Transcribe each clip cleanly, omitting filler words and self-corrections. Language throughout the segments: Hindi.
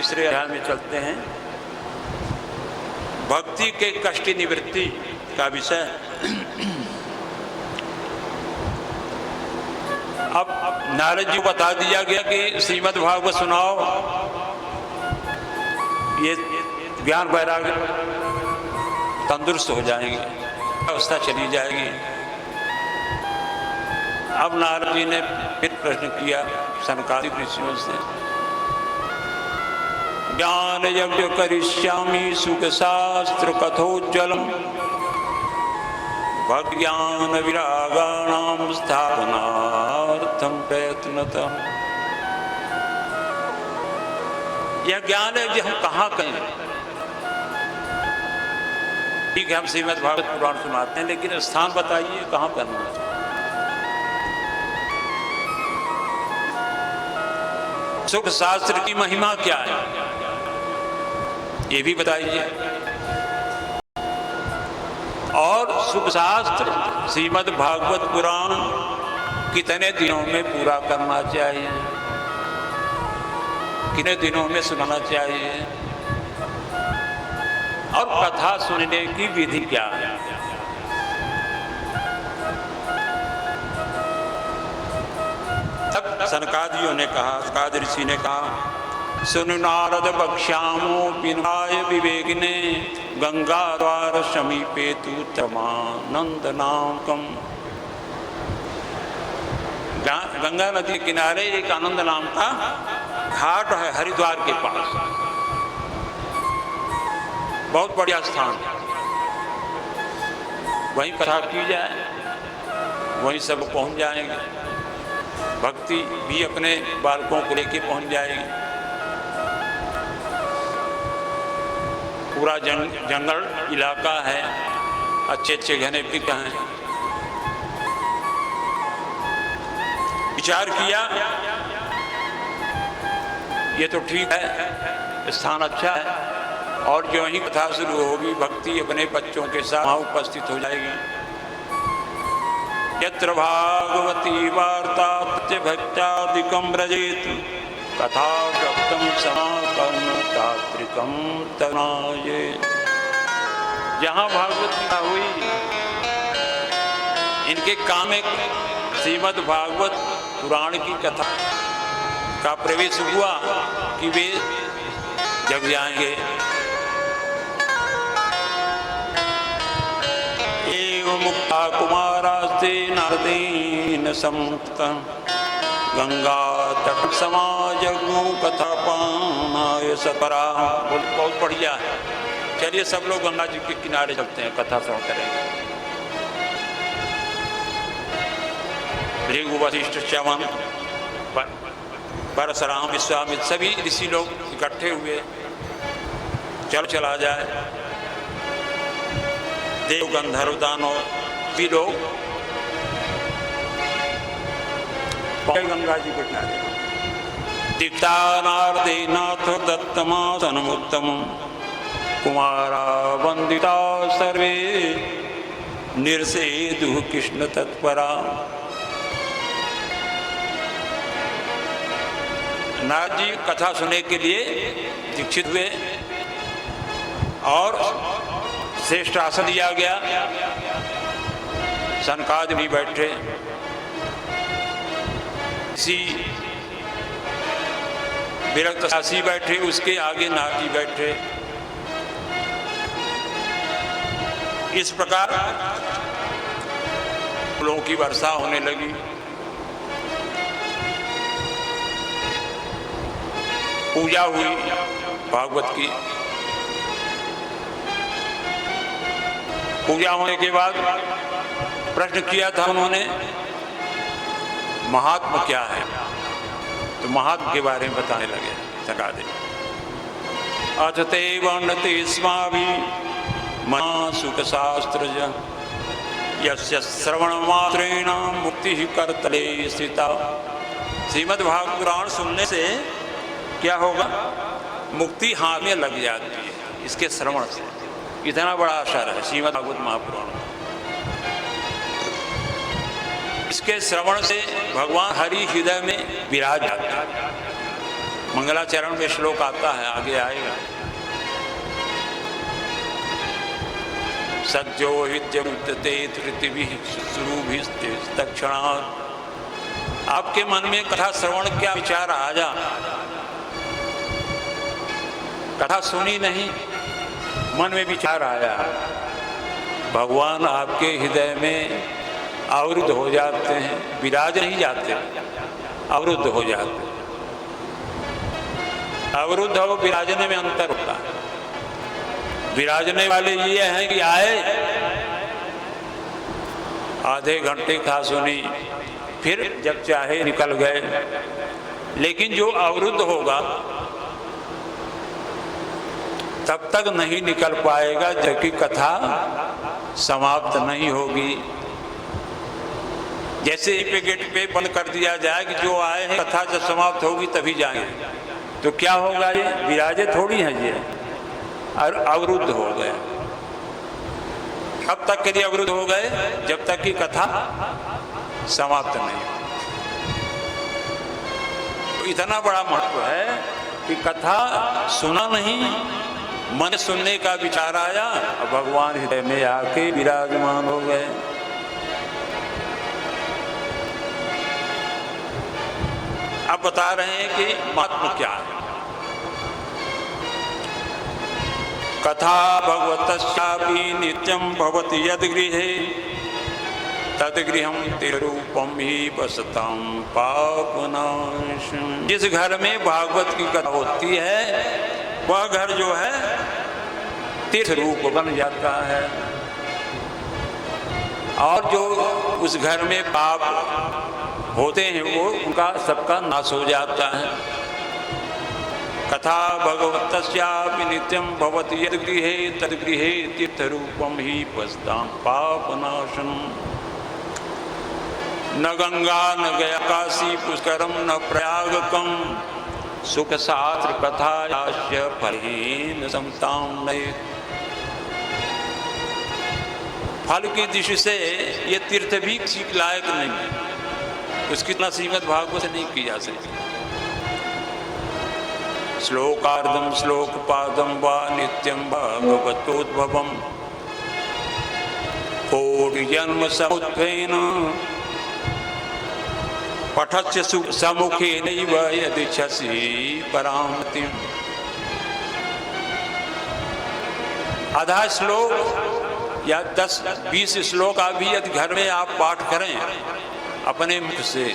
तीसरे अध्याय में चलते हैं। भक्ति के कष्ट निवृत्ति का विषय। अब नारद जी को बता दिया गया कि श्रीमद् भागवत सुनाओ, ये ज्ञान वैराग्य तंदुरुस्त हो जाएंगे, अवस्था चली जाएगी। अब नारद जी ने फिर प्रश्न किया सनकादिक ऋषियों से, ज्ञान यज्ञ करिष्यामि सुख शास्त्र कथोज्ज्वलम भक्ति ज्ञान विरागाणाम स्थापनार्थम प्रयत्नतः। यह ज्ञान है जो हम कहाँ करें। ठीक है, हम श्रीमद् भागवत पुराण सुनाते हैं, लेकिन स्थान बताइए कहाँ करना है। सुख शास्त्र की महिमा क्या है ये भी बताइए। और सुख शास्त्र श्रीमद् भागवत पुराण कितने दिनों में पूरा करना चाहिए, कितने दिनों में सुनाना चाहिए, और कथा सुनने की विधि क्या है। तब सनकादियों ने कहा, सनकाद ऋषि ने कहा, सुन नारद बक्ष्यामो विनाय विवेकिने गंगा द्वार समीपे तु तमानंद नामकम। गंगा नदी के किनारे एक आनंद नाम का घाट है हरिद्वार के पास, बहुत बढ़िया स्थान। वहीं कथा की जाए, वहीं सब पहुंच जाएंगे। भक्ति भी अपने बालकों को लेके पहुंच जाएगी। पूरा जंगल इलाका है, अच्छे अच्छे घने पिक हैं। विचार किया ये तो ठीक है, स्थान अच्छा है, और जो ही कथा शुरू होगी भक्ति अपने बच्चों के साथ वहाँ उपस्थित हो जाएगी। यत्र भागवती वार्ता भक्त्यादिकं व्रजेत कथा भक्तम समाकर्ण तात्रिकम तनाये। जहाँ भागवत गीता हुई, इनके काम में श्रीमद् भागवत पुराण की कथा का प्रवेश हुआ कि वे जग जाएंगे। एवं मुक्ता कुमारास्ते नारदेन संत गंगा तट समाज कथा पानाय सपरा। बहुत बढ़िया है, चलिए सब लोग गंगा जी के किनारे चलते हैं, कथा श्रवण करेंगे। भृगु वशिष्ठ च्यवन परशुराम विश्वामित्र सभी ऋषि लोग इकट्ठे हुए, चला जाए। देव गंधर्व दानव भी लोग गंगा जी के किनारे। दीप्ता नारदेनाथ दत्तमासनमुत्तम कुमारा वंदिता सर्वे निर्सेदुः कृष्ण तत्परा। नारद जी कथा सुनने के लिए दीक्षित हुए और श्रेष्ठ आसन दिया गया। सनकादि भी बैठे, इसी विरक्त शासी बैठे, उसके आगे नारद जी बैठे। इस प्रकार फूलों की वर्षा होने लगी। पूजा हुई भागवत की। पूजा होने के बाद प्रश्न किया था उन्होंने, महात्मा क्या है, तो महात्मा के बारे में बताने लगे। सका दे अथते वर्णते स्माभि मना सुख शास्त्र यस्य श्रवण मात्रेण मुक्ति करतले स्थिता। श्रीमद् भागवत पुराण सुनने से क्या होगा, मुक्ति हाथ में लग जाती है इसके श्रवण से। इतना बड़ा असर है श्रीमद् भागवत महापुराण। इसके श्रवण से भगवान हरि हृदय में विराज जाते हैं। मंगलाचरण में श्लोक आता है, आगे आएगा। सज्जो हिज्यते तृतिभिः शुश्रूभिस्ते तत्क्षणात्। आपके मन में कथा श्रवण क्या विचार आया, कथा सुनी नहीं, मन में विचार आया, भगवान आपके हृदय में अवरुद्ध हो जाते हैं, विराज नहीं जाते, अवरुद्ध हो जाते। अवरुद्ध और विराजने में अंतर होता है। विराजने वाले ये हैं कि आए, आधे घंटे कथा सुनी, फिर जब चाहे निकल गए। लेकिन जो अवरुद्ध होगा तब तक नहीं निकल पाएगा जबकि कथा समाप्त नहीं होगी। जैसे पे गेट पे बंद कर दिया जाए कि जो आए हैं कथा जब समाप्त होगी तभी जाएंगे, तो क्या होगा, ये विराजे थोड़ी हैं, ये और अवरुद्ध हो गए। कब तक के लिए अवरुद्ध हो गए, जब तक कि कथा समाप्त नहीं। तो इतना बड़ा महत्व है कि कथा सुना नहीं, मन सुनने का विचार आया और भगवान हृदय में आके विराजमान हो गए। अब बता रहे हैं कि महात्मा क्या है। कथा भगवतस्यापि नित्यं भवति यद् गृहे तद्गृहं तिरूपम ही बसतां पापनाशं। जिस घर में भागवत की कथा होती है वह घर जो है तीर्थ रूप बन जाता है, और जो उस घर में पाप होते हैं वो उनका सबका नाश हो जाता है। कथा भगवतस्यापि नित्यं भवति यद् गृहे तद्गृहे तीर्थरूपं हि बसतां पापनाशनं। न गंगा न गया काशी पुष्करम न प्रयागकम सुख शास्त्र कथायास्य फलहीन समतां नयेत्। फल की दृष्टि से ये तीर्थ भी किसी के लायक नहीं है, उसकी इतना श्रीमद् भागवत से नहीं की जा सकती। श्लोकार्धम श्लोकपादम वा नित्यं भागवतोद्भवम् कोटि जन्म समुत्थेन पठस्य सम्मुखे नैव यदिच्छसि परामतिम्। आधा श्लोक या 10-20 श्लोक आप भी यदि घर में आप पाठ करें अपने मुख से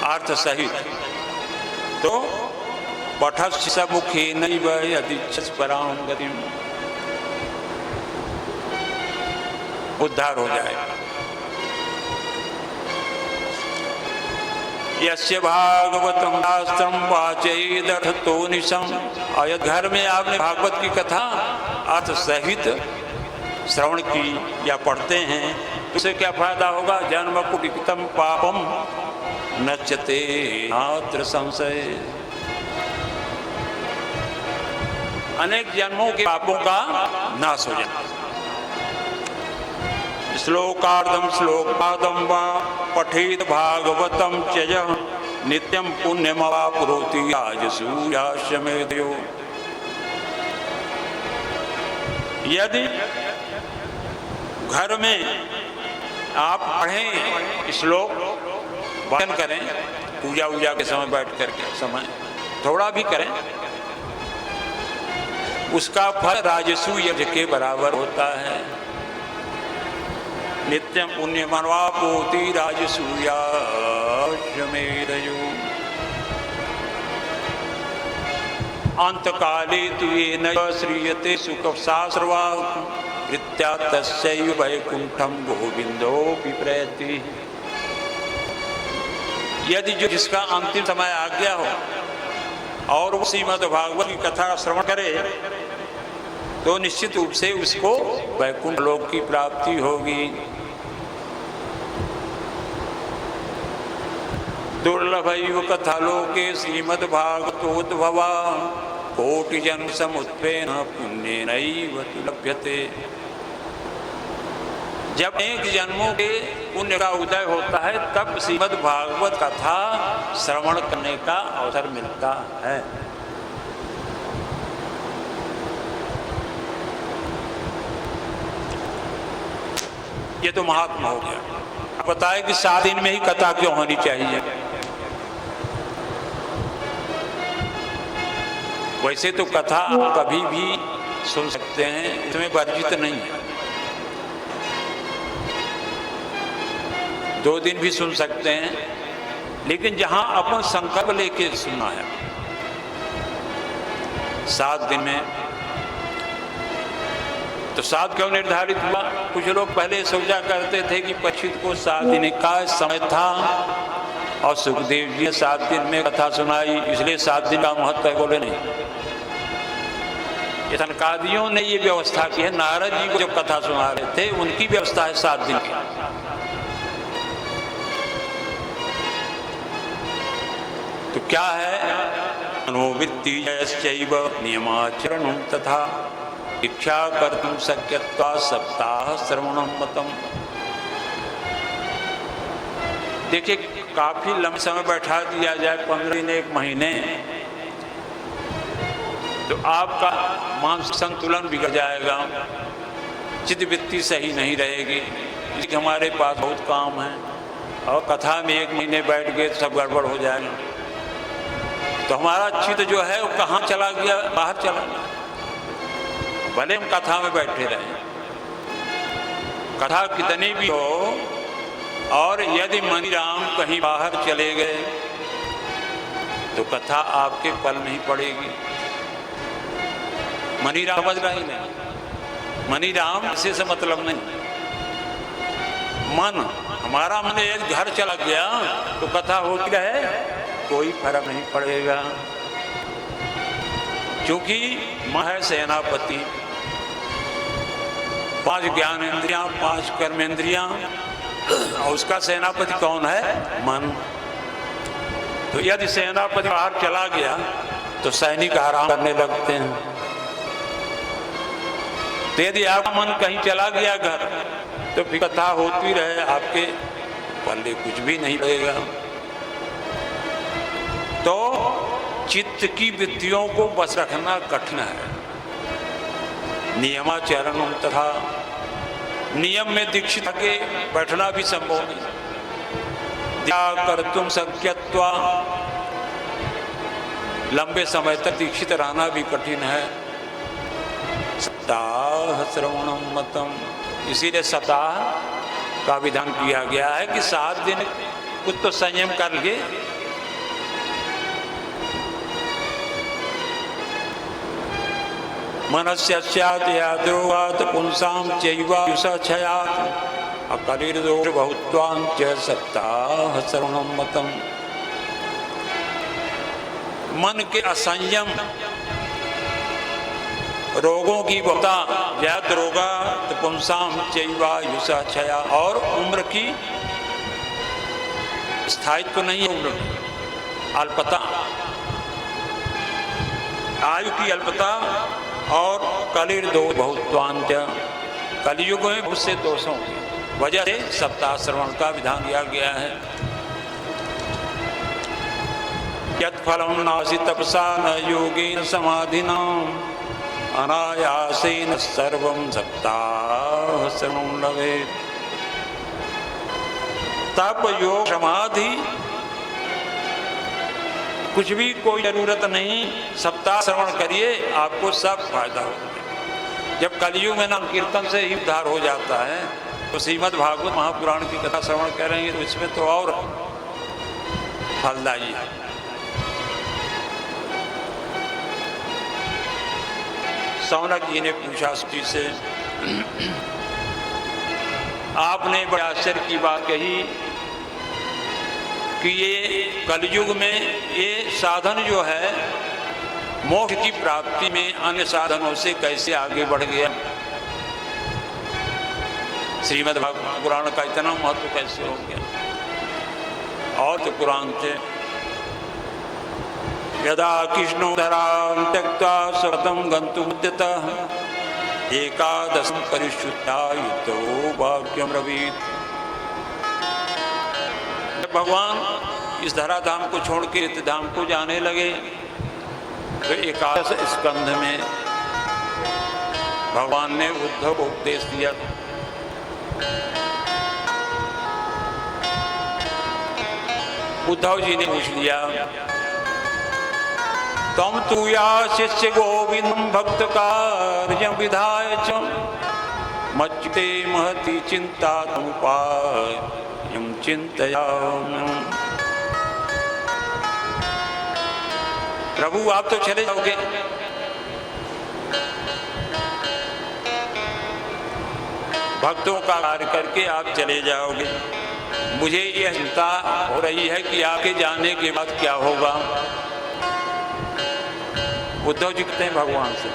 अर्थ सहित, तो पठस्य सम्मुखे नैव यदिच्छसि परामतिम्, उद्धार हो जाएगा। यस्य भागवतं शास्त्रं वाचेदर्थतो निशम्। और यदि घर में आपने भागवत की कथा अर्थ सहित श्रवण की या पढ़ते हैं तो उससे क्या फायदा होगा, जन्म कुटितं पापम नच्यते नात्र संशय। अनेक जन्मों के पापों का नाश हो जाता है। श्लोकार्धम श्लोकपादम वा पठेत भागवतम त्यज नित्यं पुण्यमवाप्नोति आजसूयाश्रमेधयो। यदि घर में आप पढ़ें श्लोक, वाचन करें, पूजा वूजा के समय बैठ करके समय थोड़ा भी करें, उसका फल राजसू यज्ञ के बराबर होता है। नित्यं पुण्यमवाप्नोति राजसूयाश्रमेधयो। अंतकाले तु येन श्रीयते सुखशास्त्रवाक् वृत्त्या तस्यैव वैकुंठं गोविंदोऽपि प्रयति। यदि जो जिसका अंतिम समय आ गया हो और वो श्रीमद् भागवत की कथा श्रवण करे तो निश्चित रूप से उसको वैकुंठ लोक की प्राप्ति होगी। दुर्लभैव कथालोके श्रीमद्भागवतोद्भवा कोटि जन्म समुत्थेन पुण्येनैव तु लभ्यते। जब अनेक जन्मों के पुण्य का उदय होता है तब श्रीमद् भागवत कथा श्रवण करने का अवसर मिलता है। ये तो महात्मा हो गया। अब बताए कि 7 दिन में ही कथा क्यों होनी चाहिए। वैसे तो कथा आप कभी भी सुन सकते हैं, उसमें वर्जित नहीं है। 2 दिन भी सुन सकते हैं, लेकिन जहां अपन संकल्प लेके सुनना है 7 दिन में, तो 7 क्यों निर्धारित हुआ? कुछ लोग पहले सोचा करते थे कि परीक्षित को 7 दिन का समय था और सुखदेव जी ने 7 दिन में कथा सुनाई, इसलिए 7 दिन का महत्व है। बोले नहीं, ये सनकादियों ने ये व्यवस्था की है। नारद जी को जो कथा सुना रहे थे उनकी व्यवस्था है 7 दिन की। तो क्या है? मनोवृत्ति नियमाचरण तथा इच्छा कर्तुम शक्यत्वा सप्ताह श्रवणम मतम। देखिए, काफी लंबे समय बैठा दिया जाए, 15 दिन 1 महीने, तो आपका मानसिक संतुलन बिगड़ जाएगा, चित्तवृत्ति सही नहीं रहेगी। इसलिए हमारे पास बहुत काम है और कथा में 1 महीने बैठ गए तो सब गड़बड़ हो जाएगा। तो हमारा चित्त जो है वो कहाँ चला गया? बाहर चला गया। भले हम कथा में बैठे रहे, कथा कितनी भी हो, और यदि मनीराम कहीं बाहर चले गए तो कथा आपके पल नहीं पड़ेगी। मनीराम समझ रहे नहीं, मनीराम ऐसे से मतलब नहीं। मन, हमारा मन एक घर चला गया तो कथा होती रहे, कोई फर्क नहीं पड़ेगा, क्योंकि मन है सेनापति। 5 ज्ञानेंद्रियां, 5 कर्मेंद्रियां, और उसका सेनापति कौन है? मन। तो यदि सेनापति बाहर चला गया तो सैनिक आराम करने लगते हैं। तो यदि आपका मन कहीं चला गया घर, तो फिर कथा होती रहे, आपके पल्ले कुछ भी नहीं रहेगा। तो चित्त की वृत्तियों को बस रखना कठिन है। नियमाचरण तथा नियम में दीक्षित के बैठना भी संभव नहीं। क्या कर तुम शक्यत्वा, लंबे समय तक दीक्षित रहना भी कठिन है। सप्ताह श्रवणम मतम, इसीलिए सप्ताह का विधान किया गया है कि 7 दिन कुछ तो संयम कर लिए। मनस्य याद्रोगात पुंसाम चैवायुषक्षयात् अकलिर्दोष बहुत्वांच सप्ताह श्रवणम मतम। मन के असंयम रोगों की बहुता, याद रोगा तो पुंसाम चैवायुषक्षया, और उम्र की स्थायित्व तो नहीं है, उम्र अल्पता, आयु की अल्पता, और कलिर दो बहुत्वांत, कलियुग में बहुत से दोषों की वजह से सप्ताह श्रवण का विधान दिया गया है। यत् फलं नासि तपसा न योगेन समाधिना अनायासेन सर्वं सप्ताह श्रवणं लभेत्। तप, योग, समाधि कुछ भी कोई जरूरत नहीं, सप्ताह श्रवण करिए, आपको सब फायदा होगा। जब कलयुग में नाम कीर्तन से ही उद्धार हो जाता है, तो श्रीमद् भागवत महापुराण की कथा श्रवण करेंगे तो इसमें तो और फलदायी है। सौनक जी ने पूछा जी से, आपने बड़े आश्चर्य की बात कही कि ये कलयुग में ये साधन जो है मोक्ष की प्राप्ति में अन्य साधनों से कैसे आगे बढ़ गया, श्रीमद् भागवत पुराण का इतना महत्व कैसे हो गया। और तो पुराण थे, यदा कृष्णो धरां त्यक्त्वा स्वतं गन्तुमुद्यतः एकादशं परिशुद्धा युद्धो वाक्यम ब्रवीत। जब भगवान इस धराधाम को छोड़ के तीर्थधाम को जाने लगे तो एकादश स्कंध में भगवान ने उद्धव को उपदेश दिया। उद्धव जी ने पूछ लिया, तम तू या शिष्य गोविंदम भक्त कार्य विधाय च मच्चिते महति चिंता तमुपायं चिंतयामि। प्रभु आप तो चले जाओगे, भक्तों का कार्य करके आप चले जाओगे, मुझे यह चिंता हो रही है कि आपके जाने के बाद क्या होगा। उद्धव जी कहते हैं भगवान से,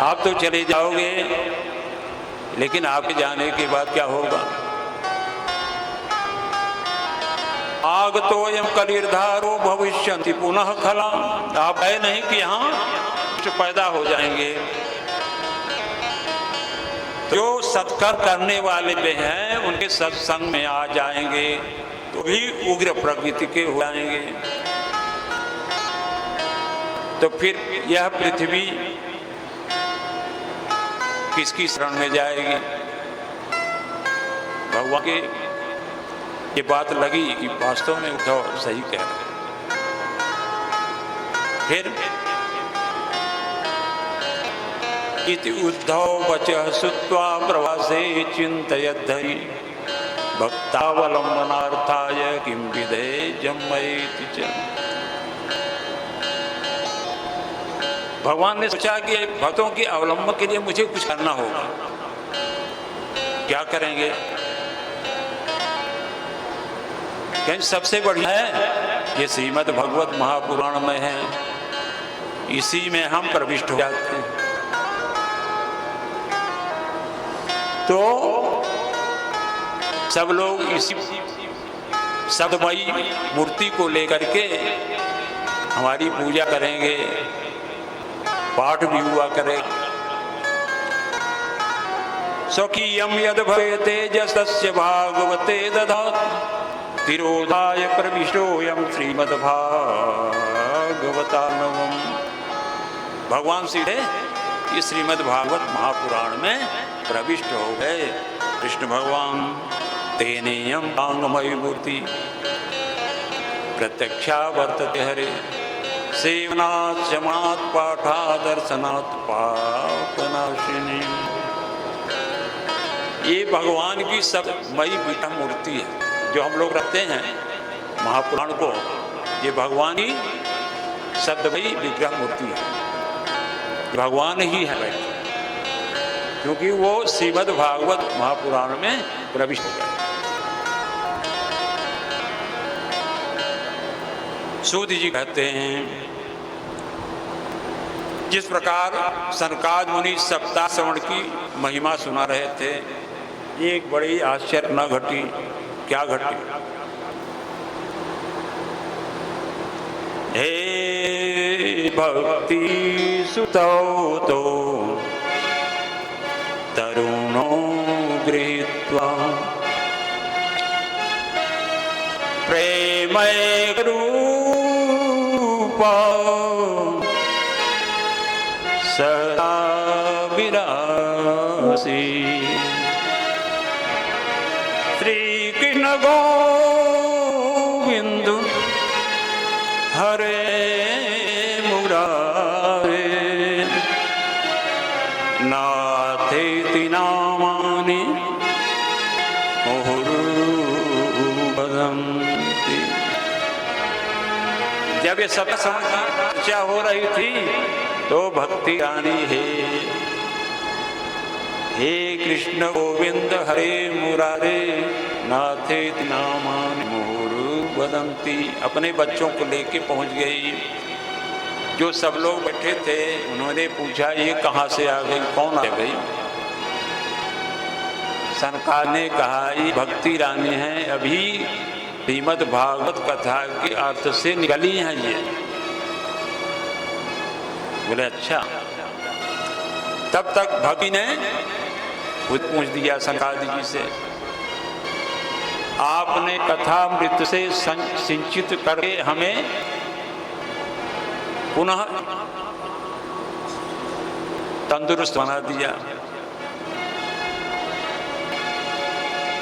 आप तो चले जाओगे लेकिन आपके जाने के बाद क्या होगा। आगतोयं कलिर्धारो भविष्यन्ति पुनः खला। आप है नहीं कि यहाँ कुछ पैदा हो जाएंगे। जो सत्कर्म करने वाले भी हैं उनके सत्संग में आ जाएंगे तो भी उग्र प्रकृति के हो जाएंगे। तो फिर यह पृथ्वी किसकी शरण में जाएगी। भगवान के ये बात लगी कि वास्तव में उद्धव सही कह रहे। फिर इति उद्धव वचः श्रुत्वा प्रवासे चिन्तयद्धरि भक्तावलम्बनार्थाय किं विधेयं मयेति च। भगवान ने सोचा कि भक्तों के अवलंबन के लिए मुझे कुछ करना होगा। क्या करेंगे? कहीं सबसे बढ़िया है ये श्रीमद् भगवत महापुराण में है, इसी में हम प्रविष्ट हो जाते हैं। तो सब लोग इसी सदमयी मूर्ति को लेकर के हमारी पूजा करेंगे, पाठ भी हुआ करेगा। स्वकीयं यद भवे तेजसस्य भागवते दधात तिरोधाय प्रविष्टोऽयं श्रीमद्भागवतार्णवम्। भगवान सीधे इस श्रीमद् भागवत महापुराण में प्रविष्ट हो गए। कृष्ण भगवान तेनेयं पांगमयी मूर्ति प्रत्यक्षा वर्तते हरे सेवनात् शमनात् पाठात् दर्शनात् पापनाशिनी। ये भगवान की सबमयी पीठा मूर्ति है जो हम लोग रखते हैं महापुराण को। ये भगवान की सदमयी विग्रह मूर्ति है, भगवान ही है बैठे, क्योंकि वो श्रीमद् भागवत महापुराण में प्रविष्ट हो गए। सूत जी कहते हैं, जिस प्रकार सनकाद मुनि सप्ताह श्रवण की महिमा सुना रहे थे, एक बड़ी आश्चर्य न घटी। क्या घटी? हे भक्ति सुतौ तो तरुणो गृहीत्वा प्रेमैक रूपा सदा विरासी। श्री कृष्ण गोविंद हरे मुरारे नाथेति नामानि मुहुर्वदन्ति। जब ये सब चर्चा हो रही थी तो भक्ति रानी हे कृष्ण गोविंद हरे मुरारे नाथेति नामानि मुहुर्वदन्ति अपने बच्चों को लेके पहुंच गई। जो सब लोग बैठे थे उन्होंने पूछा, ये कहाँ से आ गई, कौन आ गई? सनकाद ने कहा, ये भक्ति रानी है, अभी श्रीमद् भागवत कथा के अर्थ से निकली हैं ये। बोले अच्छा। तब तक भक्ति ने पूछ दिया सनकादिक जी से, आपने कथामृत से सिंचित करके हमें पुनः तंदुरुस्त बना दिया,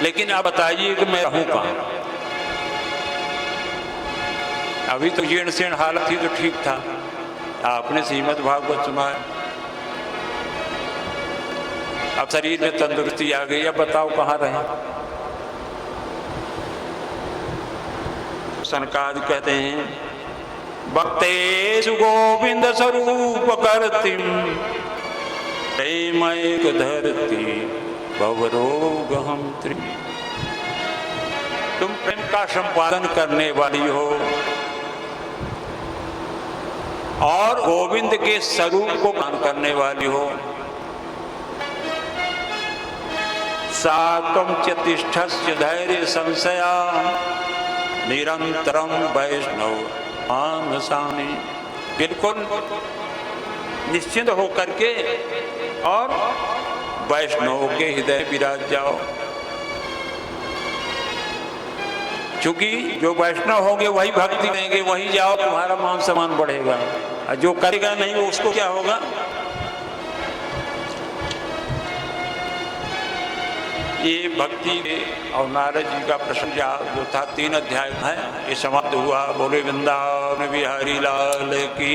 लेकिन आप बताइए कि मैं रहूं कहां? अभी तो जीर्ण शीर्ण हालत थी तो ठीक था, आपने श्रीमद् भागवत सुना है, अब शरीर में तंदुरुस्ती आ गई, अब बताओ कहां रहे? सनकादिक कहते हैं, भक्तेषु गोविंद स्वरूप करतिम प्रेमैक धरती भवरोग हंत्री। तुम प्रेम का संपादन करने वाली हो और गोविंद के स्वरूप को पान करने वाली हो। सात्वं च तिष्ठस्य धैर्य संशया निरंतरम वैष्णव मानसानि। बिल्कुल निश्चिंत होकर के और वैष्णव के हृदय विराज जाओ, क्योंकि जो वैष्णव होंगे वही भक्ति देंगे, वही जाओ, तुम्हारा मान सम्मान बढ़ेगा, और जो करेगा नहीं वो उसको क्या होगा? ये भक्ति और नारद जी का प्रसंग जो था 3 अध्याय है, ये समाप्त हुआ। बोले वृंदावन बिहारी लाल की।